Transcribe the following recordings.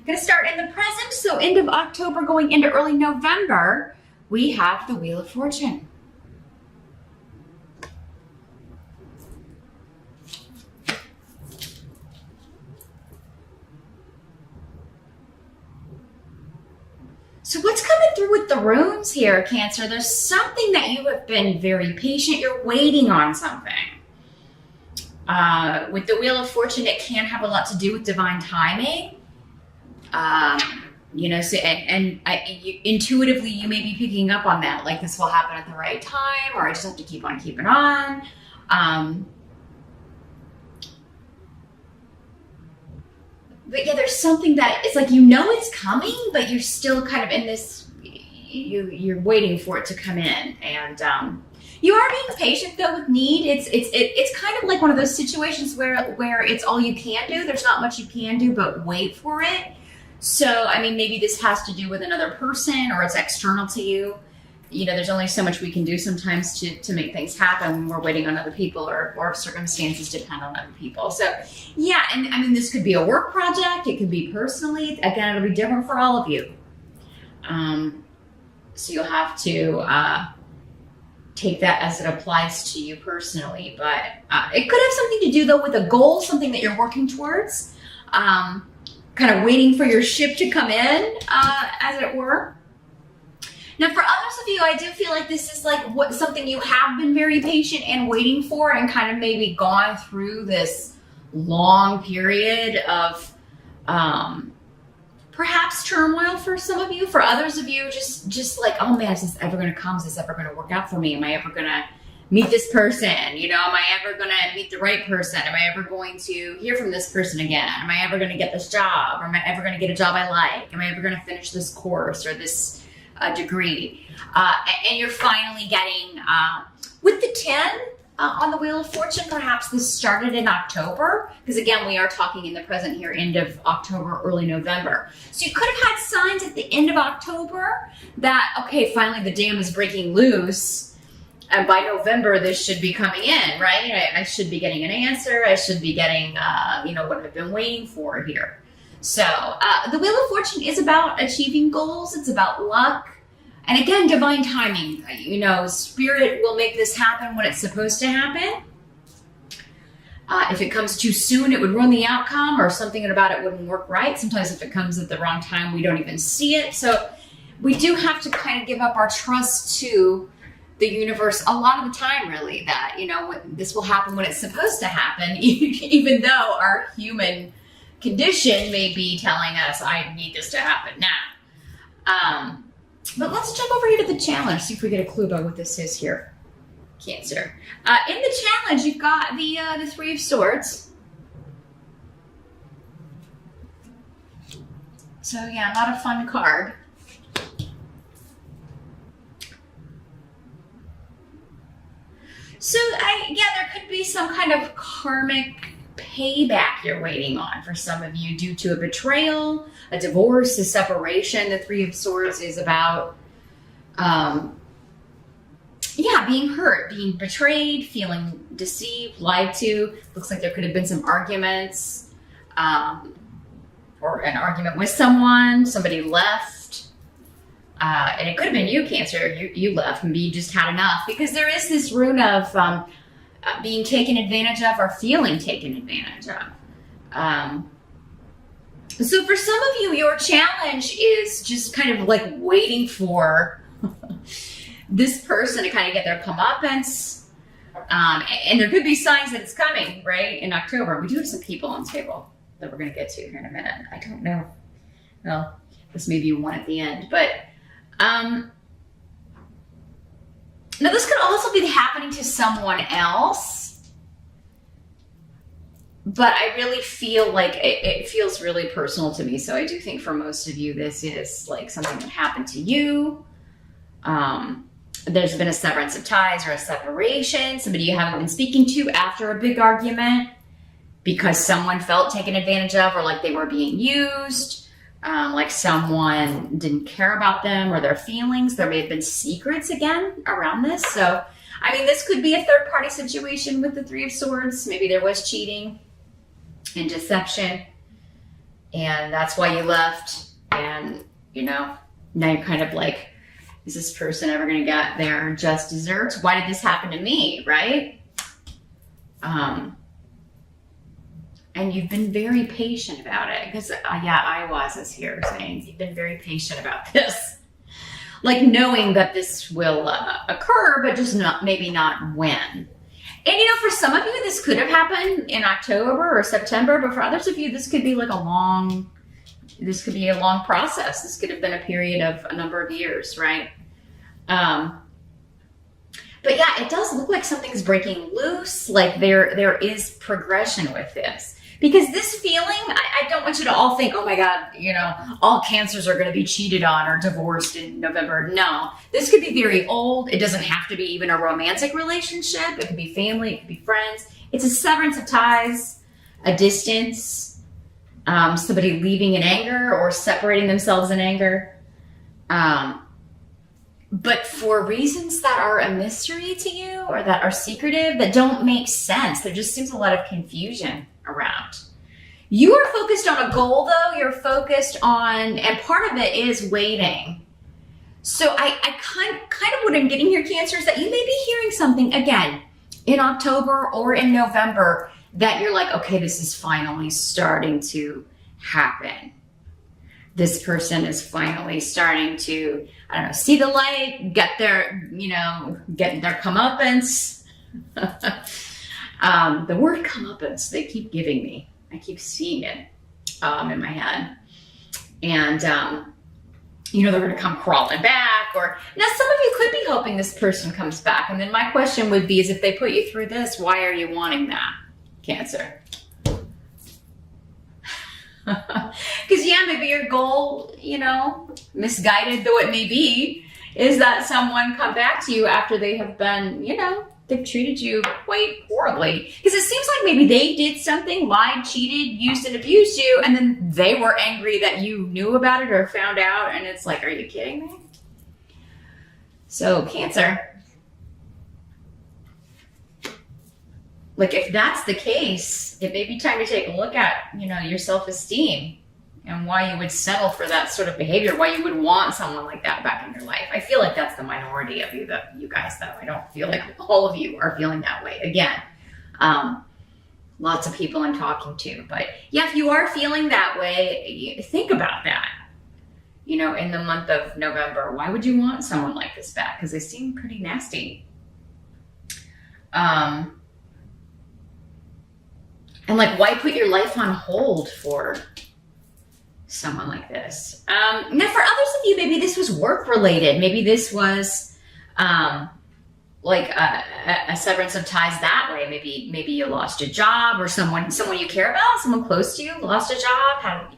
Going to start in the present, so end of October going into early November, we have the Wheel of Fortune. So what's coming through with the runes here, Cancer? There's something that you have been very patient. You're waiting on something. With the Wheel of Fortune, it can have a lot to do with divine timing. Intuitively, you may be picking up on that. Like, this will happen at the right time, or I just have to keep on keeping on. But yeah, there's something that it's like, it's coming, but you're still kind of in this, you're waiting for it to come in. And you are being patient though with need. It's kind of like one of those situations where it's all you can do. There's not much you can do, but wait for it. So, I mean, maybe this has to do with another person or it's external to you. There's only so much we can do sometimes to make things happen when we're waiting on other people or circumstances depend on other people. So, yeah, and I mean, this could be a work project. It could be personally. Again, it'll be different for all of you. So you'll have to take that as it applies to you personally. But it could have something to do, though, with a goal, something that you're working towards, kind of waiting for your ship to come in, as it were. Now, for others of you, I do feel like this is like something you have been very patient and waiting for, and kind of maybe gone through this long period of perhaps turmoil for some of you. For others of you, just like, oh man, is this ever going to come? Is this ever going to work out for me? Am I ever going to meet this person? Am I ever going to meet the right person? Am I ever going to hear from this person again? Am I ever going to get this job? Or am I ever going to get a job I like? Am I ever going to finish this course or this degree? And you're finally getting, with the 10 on the Wheel of Fortune, perhaps this started in October, because again, we are talking in the present here, end of October, early November. So you could have had signs at the end of October that, okay, finally the dam is breaking loose, and by November this should be coming in, right? I should be getting an answer. I should be getting, what I've been waiting for here. So the Wheel of Fortune is about achieving goals. It's about luck. And again, divine timing. Spirit will make this happen when it's supposed to happen. If it comes too soon, it would ruin the outcome, or something about it wouldn't work right. Sometimes if it comes at the wrong time, we don't even see it. So we do have to kind of give up our trust to the universe a lot of the time, really, that, this will happen when it's supposed to happen, even though our human condition may be telling us, I need this to happen now. But let's jump over here to the challenge, see if we get a clue about what this is here, Cancer. In the challenge, you've got the Three of Swords. So yeah, not a fun card. So there could be some kind of karmic payback you're waiting on for some of you due to a betrayal, a divorce, a separation. The Three of Swords is about, being hurt, being betrayed, feeling deceived, lied to. Looks like there could have been some arguments, or an argument with someone. Somebody left, and it could have been you, Cancer. You left. Maybe you just had enough, because there is this rune of being taken advantage of or feeling taken advantage of. So for some of you, your challenge is just kind of like waiting for this person to kind of get their comeuppance. And there could be signs that it's coming, right, in October. We do have some people on the table that we're going to get to here in a minute. I don't know. Well, this may be one at the end. But now this could also be happening to someone else. But I really feel like it feels really personal to me. So I do think for most of you, this is like something that happened to you. There's been a severance of ties or a separation. Somebody you haven't been speaking to after a big argument because someone felt taken advantage of, or like they were being used, like someone didn't care about them or their feelings. There may have been secrets again around this. So, I mean, this could be a third-party situation with the Three of Swords. Maybe there was cheating and deception. And that's why you left. And, you know, now you're kind of like, is this person ever going to get their just desserts? Why did this happen to me, right? And you've been very patient about it. Because, yeah, I was as here saying, you've been very patient about this. Like knowing that this will occur, but just maybe not when. And, you know, for some of you, this could have happened in October or September, but for others of you, this could be like a long process. This could have been a period of a number of years, right? But yeah, it does look like something's breaking loose. Like there is progression with this. Because this feeling, I don't want you to all think, oh my God, you know, all cancers are going to be cheated on or divorced in November. No, this could be very old. It doesn't have to be even a romantic relationship. It could be family. It could be friends. It's a severance of ties, a distance, somebody leaving in anger or separating themselves in anger. But for reasons that are a mystery to you or that are secretive, that don't make sense, there just seems a lot of confusion around. You are focused on a goal though, you're focused on, and part of it is waiting. So I kind of what I'm getting here, Cancer, is that you may be hearing something again in October or in November that you're like, okay, this is finally starting to happen. This person is finally starting to, I don't know, see the light, get their comeuppance. The word comeuppance, they keep giving me. I keep seeing it in my head. And, you know, they're going to come crawling back. Or now some of you could be hoping this person comes back. And then my question would be is if they put you through this, why are you wanting that, Cancer? Because, yeah, maybe your goal, you know, misguided though it may be, is that someone come back to you after they have been, you know, they've treated you quite horribly. Because it seems like maybe they did something, lied, cheated, used and abused you, and then they were angry that you knew about it or found out, and it's like, are you kidding me? So, Cancer, like if that's the case, it may be time to take a look at, you know, your self-esteem and why you would settle for that sort of behavior, why you would want someone like that back in your life. I feel like that's the minority of you guys, though. I don't feel like all of you are feeling that way. Again, lots of people I'm talking to. But yeah, if you are feeling that way, think about that. You know, in the month of November, why would you want someone like this back? Because they seem pretty nasty. And like, why put your life on hold for someone like this? Now for others of you, maybe this was work related. Maybe this was like a severance of ties that way. Maybe you lost a job, or someone you care about, someone close to you lost a job,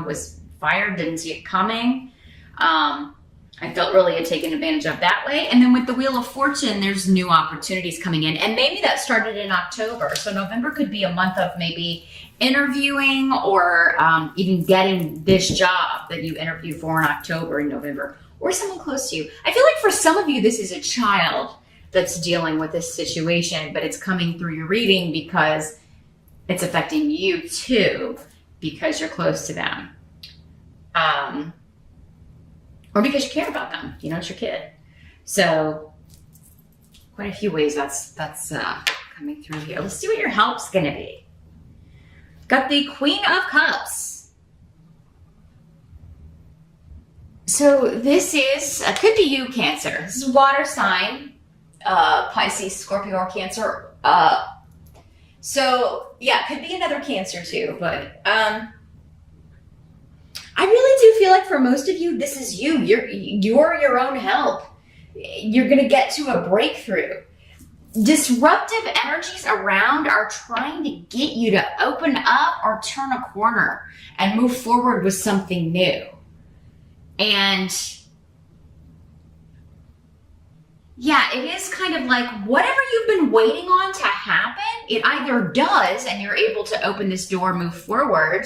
was fired, didn't see it coming. I felt really taken advantage of that way. And then with the Wheel of Fortune, there's new opportunities coming in. And maybe that started in October. So November could be a month of maybe interviewing or even getting this job that you interviewed for in October and November, or someone close to you. I feel like for some of you, this is a child that's dealing with this situation, but it's coming through your reading because it's affecting you too, because you're close to them. Or because you care about them, you know, it's your kid. So quite a few ways that's coming through here. Let's see what your help's gonna be. Got the Queen of Cups. So this is, could be you, Cancer. This is water sign, Pisces, Scorpio, or Cancer. So yeah, could be another Cancer too, but I really do feel like for most of you, this is you. You're your own help. You're going to get to a breakthrough. Disruptive energies around are trying to get you to open up or turn a corner and move forward with something new. And yeah, it is kind of like whatever you've been waiting on to happen, it either does and you're able to open this door, move forward,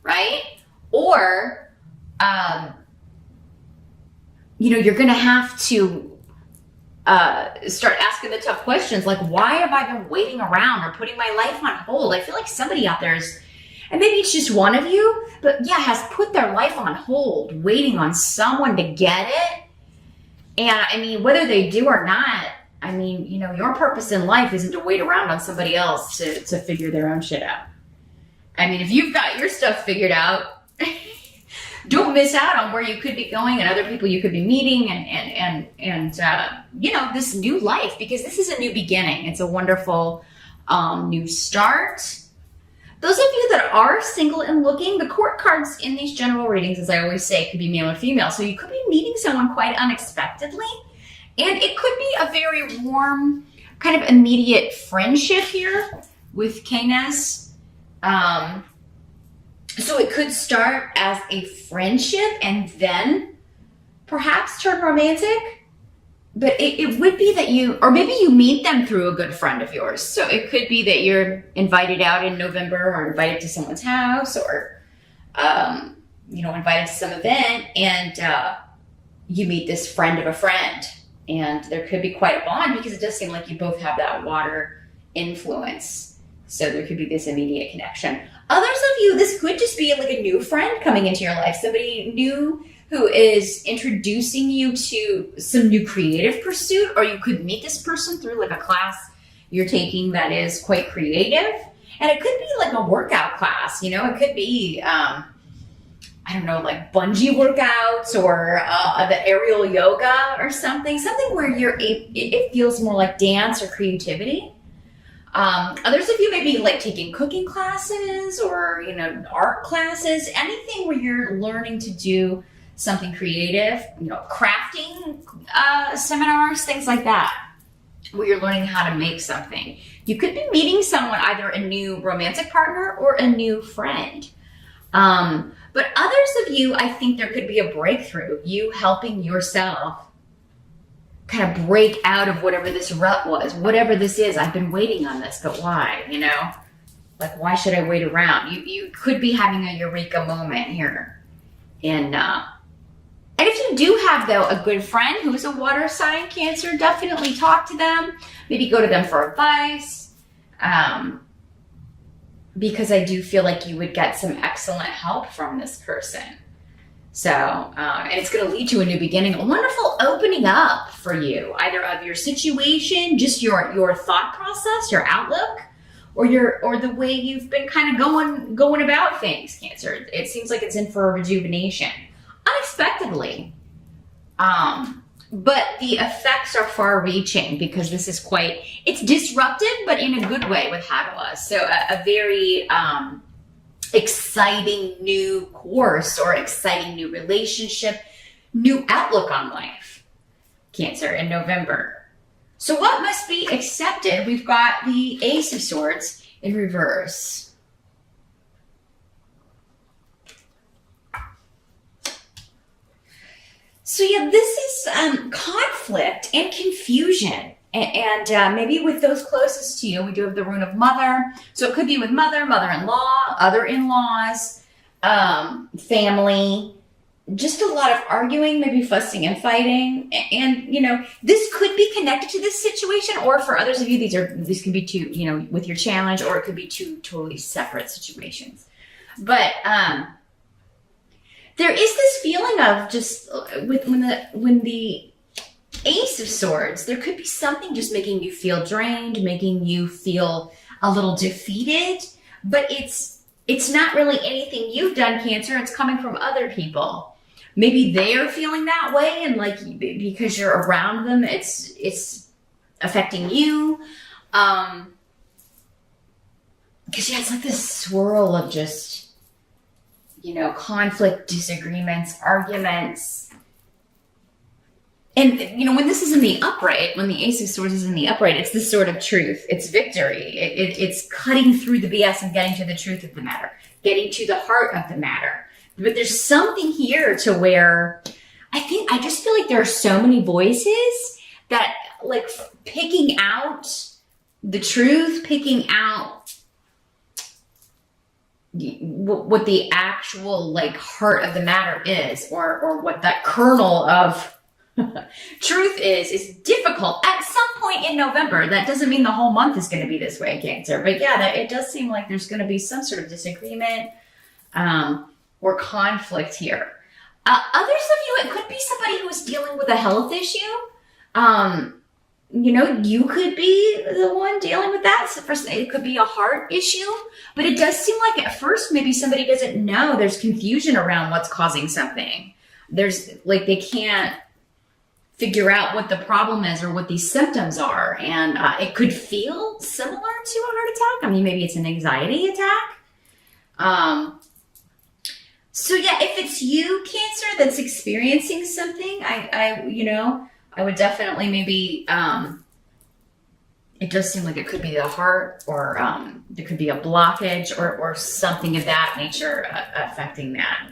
right? Or, you're going to have to start asking the tough questions like, why have I been waiting around or putting my life on hold? I feel like somebody out there And maybe it's just one of you, but yeah, has put their life on hold, waiting on someone to get it. And I mean, whether they do or not, I mean, you know, your purpose in life isn't to wait around on somebody else to figure their own shit out. I mean, if you've got your stuff figured out, don't miss out on where you could be going and other people you could be meeting and you know, this new life, because this is a new beginning. It's a wonderful new start. Those of you that are single and looking, the court cards in these general readings, as I always say, could be male or female. So you could be meeting someone quite unexpectedly. And it could be a very warm, kind of immediate friendship here with Canis. So it could start as a friendship and then perhaps turn romantic. But it would be that you, or maybe you meet them through a good friend of yours. So it could be that you're invited out in November or invited to someone's house or, you know, invited to some event and you meet this friend of a friend. And there could be quite a bond because it does seem like you both have that water influence. So there could be this immediate connection. Others of you, this could just be like a new friend coming into your life. Somebody new who is introducing you to some new creative pursuit, or you could meet this person through like a class you're taking that is quite creative. And it could be like a workout class, you know, it could be, I don't know, like bungee workouts or the aerial yoga or something where it feels more like dance or creativity. Others of you may be like taking cooking classes or, you know, art classes, anything where you're learning to do something creative, you know, crafting seminars, things like that, where you're learning how to make something. You could be meeting someone, either a new romantic partner or a new friend. But others of you, I think there could be a breakthrough, you helping yourself kind of break out of whatever this rut was, whatever this is. I've been waiting on this, but why, you know? Like, why should I wait around? You could be having a eureka moment here. And if you do have, though, a good friend who is a water sign, Cancer, definitely talk to them. Maybe go to them for advice. Because I do feel like you would get some excellent help from this person. So, and it's going to lead to a new beginning, a wonderful opening up for you, either of your situation, just your thought process, your outlook, or the way you've been kind of going about things, Cancer. It seems like it's in for a rejuvenation. Unexpectedly. But the effects are far reaching because this is it's disruptive, but in a good way with Hagalaz. So a very exciting new course or exciting new relationship, new outlook on life, Cancer, in November. So what must be accepted? We've got the Ace of Swords in reverse. So yeah, this is conflict and confusion. And maybe with those closest to you, we do have the rune of mother. So it could be with mother, mother-in-law, other in-laws, family, just a lot of arguing, maybe fussing and fighting. And, you know, this could be connected to this situation, or for others of you, these can be two, you know, with your challenge, or it could be two totally separate situations. But, there is this feeling of just when the Ace of Swords, there could be something just making you feel drained, making you feel a little defeated, but it's not really anything you've done, Cancer. It's coming from other people. Maybe they are feeling that way, and like because you're around them, it's affecting you. Because yeah, it's like this swirl of just, you know, conflict, disagreements, arguments. And, you know, when this is in the upright, when the Ace of Swords is in the upright, it's this sort of truth. It's victory. It's cutting through the BS and getting to the truth of the matter, getting to the heart of the matter. But there's something here to where I just feel like there are so many voices that, like, picking out the truth, picking out what the actual, like, heart of the matter is, or what that kernel of Truth is, it's difficult at some point in November. That doesn't mean the whole month is going to be this way, Cancer. But yeah, it does seem like there's going to be some sort of disagreement or conflict here. Others of you, it could be somebody who is dealing with a health issue. You could be the one dealing with that. So it could be a heart issue, but it does seem like at first maybe somebody doesn't know. There's confusion around what's causing something. There's like they can't figure out what the problem is or what these symptoms are. And it could feel similar to a heart attack. I mean, maybe it's an anxiety attack. So yeah, if it's you, Cancer, that's experiencing something, I would definitely maybe, it does seem like it could be the heart or there could be a blockage or something of that nature affecting that.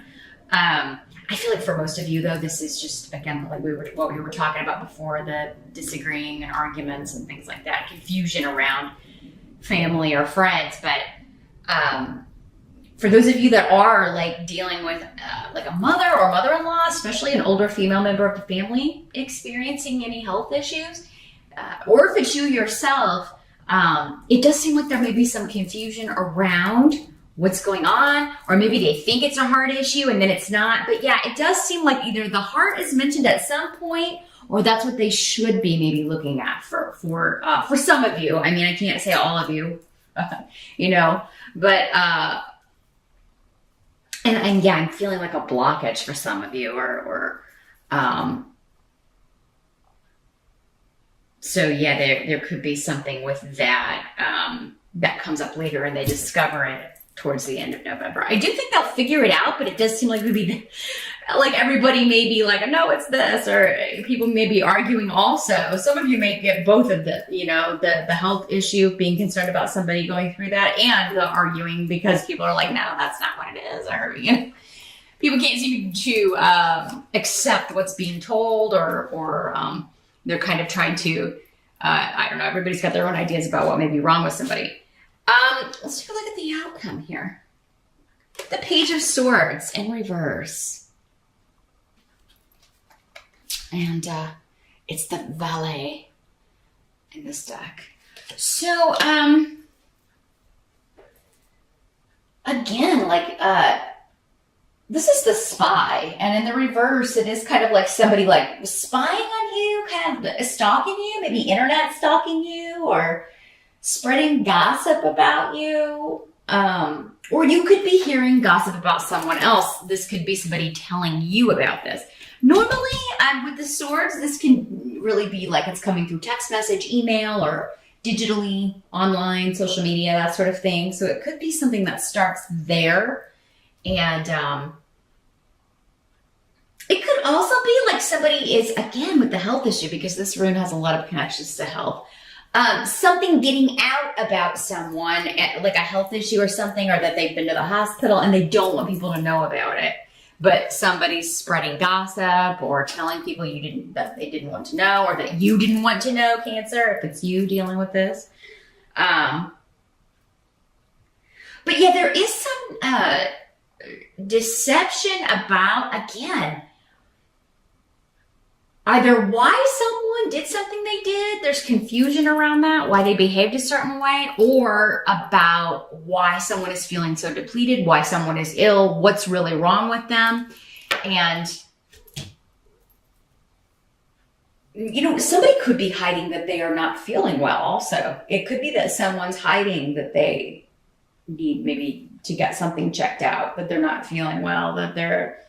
I feel like for most of you, though, this is just, again, like what we were talking about before, the disagreeing and arguments and things like that, confusion around family or friends. But for those of you that are like dealing with like a mother or mother-in-law, especially an older female member of the family experiencing any health issues, or if it's you yourself, it does seem like there may be some confusion around what's going on, or maybe they think it's a heart issue and then it's not. But yeah, it does seem like either the heart is mentioned at some point, or that's what they should be maybe looking at for some of you. I mean, I can't say all of you, but and yeah, I'm feeling like a blockage for some of you, so yeah, there could be something with that that comes up later, and they discover it towards the end of November. I do think they'll figure it out, but it does seem like maybe like everybody may be like, no, it's this, or people may be arguing also. Some of you may get both of the health issue, being concerned about somebody going through that, and the arguing because people are like, no, that's not what it is, or people can't seem to accept what's being told, or they're kind of trying to, I don't know, everybody's got their own ideas about what may be wrong with somebody. Let's take a look at the outcome here. The Page of Swords in reverse. And it's the Valet in this deck. So, again, like, this is the Spy. And in the reverse, it is kind of like somebody like spying on you, kind of stalking you, maybe internet stalking you, or spreading gossip about you, or you could be hearing gossip about someone else. This could be somebody telling you about this. Normally, with the swords, this can really be like it's coming through text message, email, or digitally, online, social media, that sort of thing. So it could be something that starts there. And it could also be like somebody is, again, with the health issue, because this rune has a lot of connections to health. Something getting out about someone, like a health issue or something, or that they've been to the hospital and they don't want people to know about it. But somebody's spreading gossip or telling people that they didn't want to know, or that you didn't want to know, Cancer, if it's you dealing with this. But yeah, there is some deception about, again, either why someone did something they did, there's confusion around that, why they behaved a certain way, or about why someone is feeling so depleted, why someone is ill, what's really wrong with them. And, somebody could be hiding that they are not feeling well also. It could be that someone's hiding that they need maybe to get something checked out, that they're not feeling well, that they're...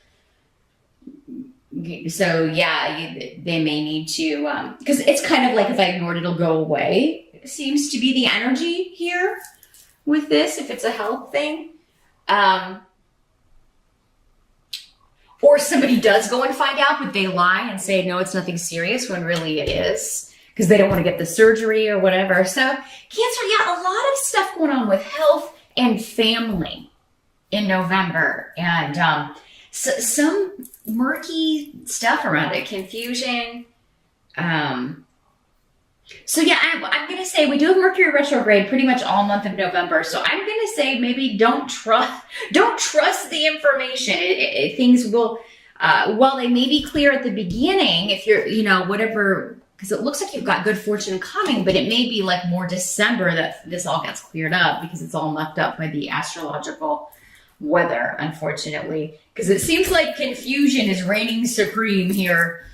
So yeah, they may need to, because it's kind of like if I ignore it, it'll go away. It seems to be the energy here with this, if it's a health thing. Or somebody does go and find out, but they lie and say, no, it's nothing serious, when really it is, because they don't want to get the surgery or whatever. So Cancer, yeah, a lot of stuff going on with health and family in November. And some murky stuff around it, confusion. So yeah, I'm going to say we do have Mercury retrograde pretty much all month of November. So I'm going to say maybe don't trust the information. Things will, while they may be clear at the beginning, if you're, you know, whatever, because it looks like you've got good fortune coming, but it may be like more December that this all gets cleared up because it's all mucked up by the astrological weather, unfortunately. Because it seems like confusion is reigning supreme here